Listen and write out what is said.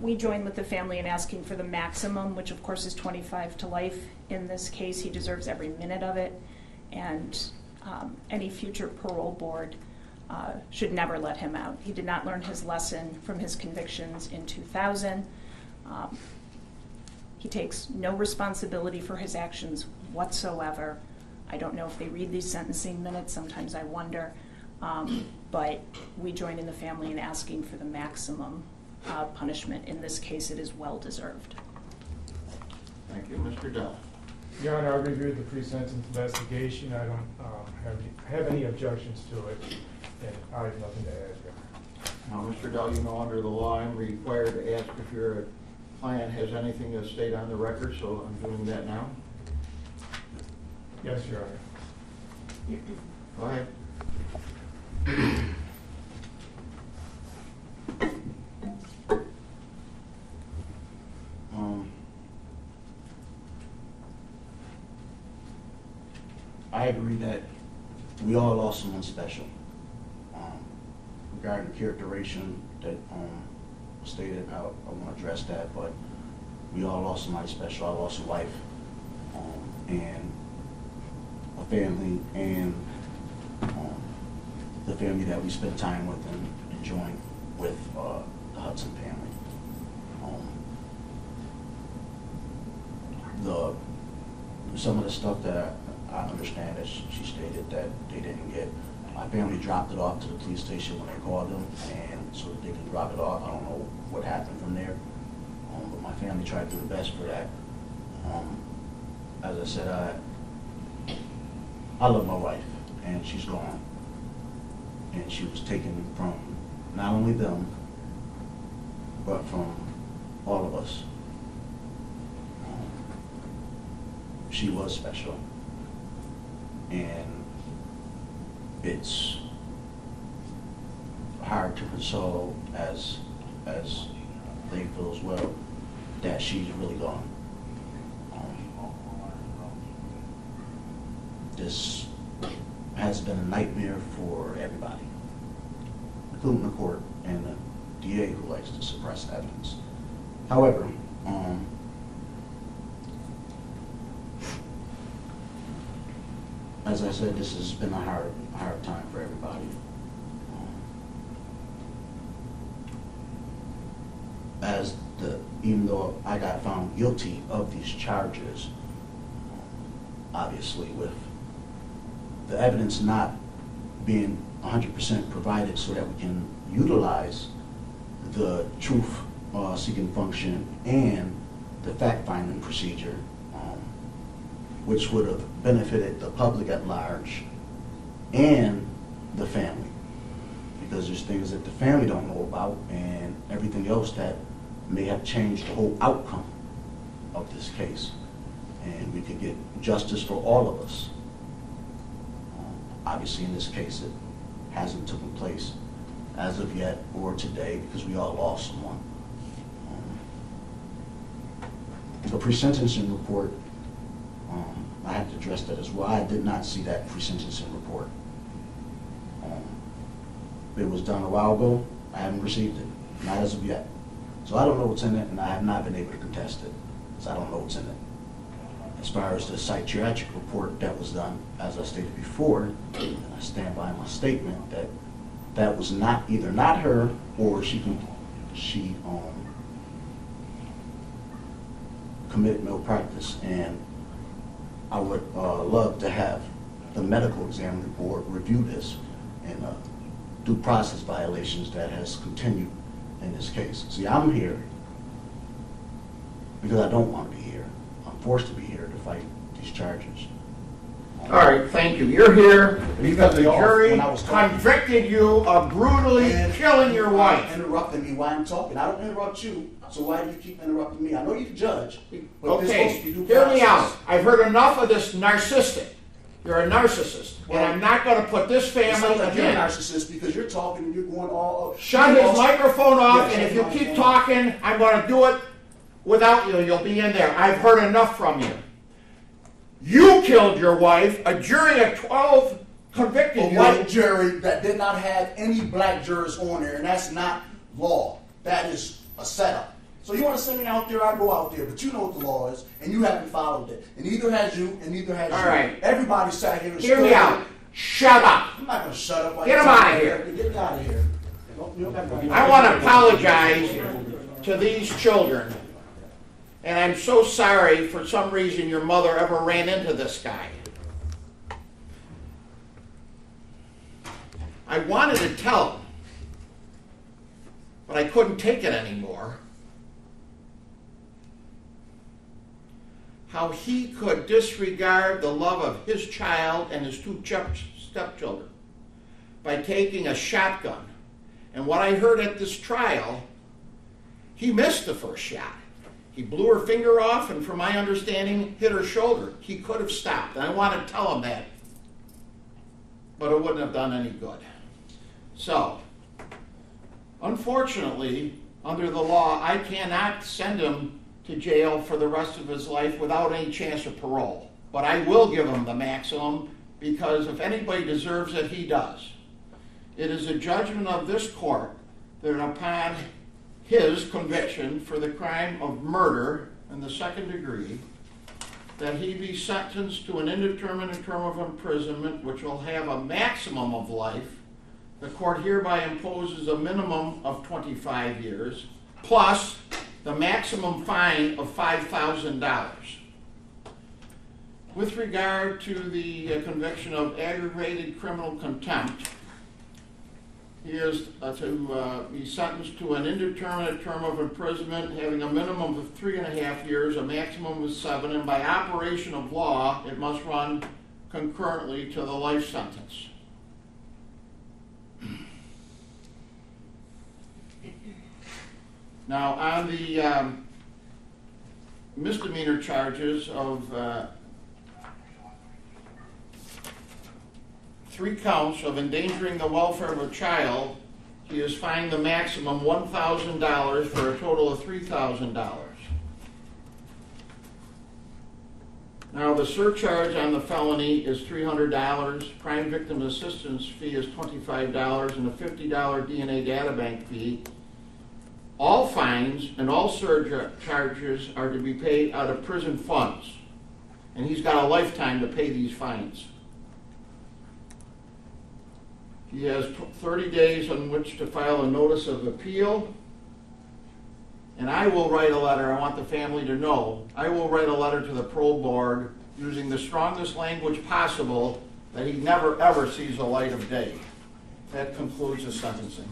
We join with the family in asking for the maximum, which of course is 25 to life. In this case, he deserves every minute of it, and any future parole board should never let him out. He did not learn his lesson from his convictions in 2000. He takes no responsibility for his actions whatsoever. I don't know if they read these sentencing minutes, sometimes I wonder, but we join in the family in asking for the maximum punishment. In this case, it is well deserved. Thank you. Mr. Dell. Your Honor, I reviewed the pre-sentence investigation. I don't have any objections to it, and I have nothing to add. Now, Mr. Dell, you know under the law I'm required to ask if your client has anything to state on the record, so I'm doing that now. Yes, Your Honor. Go ahead. I agree that we all lost someone special. Regarding characterization that stated, I want to address that, but we all lost somebody special. I lost a wife and a family, and the family that we spent time with and enjoying with the Hudson family. Some of the stuff that I understand that she stated that they didn't get. My family dropped it off to the police station when they called them, and so that they could drop it off. I don't know what happened from there, but my family tried to do the best for that. As I said, I love my wife, and she's gone, and she was taken from not only them, but from all of us. She was special, and it's hard to console as they feel as well that she's really gone. This has been a nightmare for everybody, including the court and the DA who likes to suppress evidence. However, as I said, this has been a hard time for everybody. Even though I got found guilty of these charges, obviously with the evidence not being 100% provided so that we can utilize the truth-seeking function and the fact-finding procedure, which would have benefited the public at large and the family, because there's things that the family don't know about and everything else that may have changed the whole outcome of this case, and we could get justice for all of us. Obviously, in this case, it hasn't taken place as of yet or today because we all lost someone. The pre-sentencing report, I have to address that as well. I did not see that pre-sentencing report. It was done a while ago. I haven't received it, not as of yet. So I don't know what's in it, and I have not been able to contest it, because I don't know what's in it. As far as the psychiatric report that was done, as I stated before, and I stand by my statement that that was either not her or she committed malpractice, and I would love to have the medical examiner board review this and due process violations that has continued in this case. See, I'm here because I don't want to be here. I'm forced to be here to fight these charges. All right, thank you. You're here because the jury convicted you of brutally killing your wife. Interrupting me while I'm talking. I don't interrupt you, so why do you keep interrupting me? I know you're the judge, but this supposed to be due process. Hear me out. I've heard enough of this narcissistic. You're a narcissist, and I'm not going to put this family again. You're a again. narcissist because you're talking and you're going all. Shut his microphone off, and if you keep talking, I'm going to do it without you. You'll be in there. I've heard enough from you. You killed your wife. A jury of 12 convicted you. A white jury that did not have any black jurors on there, and that's not law. That is a setup. So you want to send me out there, I go out there, but you know what the law is, and you haven't followed it. And neither has you, and neither has All you. right. Everybody sat here and Hear me out. Shut up. I'm not going to shut up. Get him out of here. Get out of here. I want to apologize to these children. And I'm so sorry for some reason your mother ever ran into this guy. I wanted to tell him, but I couldn't take it anymore. How he could disregard the love of his child and his two stepchildren by taking a shotgun. And what I heard at this trial, he missed the first shot. He blew her finger off and, from my understanding, hit her shoulder. He could have stopped, and I want to tell him that, but it wouldn't have done any good. So, unfortunately, under the law, I cannot send him to jail for the rest of his life without any chance of parole. But I will give him the maximum, because if anybody deserves it, he does. It is a judgment of this court that upon his conviction for the crime of murder in the second degree, that he be sentenced to an indeterminate term of imprisonment, which will have a maximum of life. The court hereby imposes a minimum of 25 years, plus the maximum fine of $5,000. With regard to the conviction of aggravated criminal contempt, he is to be sentenced to an indeterminate term of imprisonment having a minimum of 3.5 years, a maximum of 7, and by operation of law, it must run concurrently to the life sentence. Now, on the misdemeanor charges of 3 counts of endangering the welfare of a child, he is fined the maximum $1,000 for a total of $3,000. Now, the surcharge on the felony is $300, crime victim assistance fee is $25, and a $50 DNA databank fee. All fines and all surcharges are to be paid out of prison funds, and he's got a lifetime to pay these fines. He has 30 days on which to file a notice of appeal, and I will write a letter. I want the family to know. I will write a letter to the parole board using the strongest language possible that he never ever sees the light of day. That concludes the sentencing.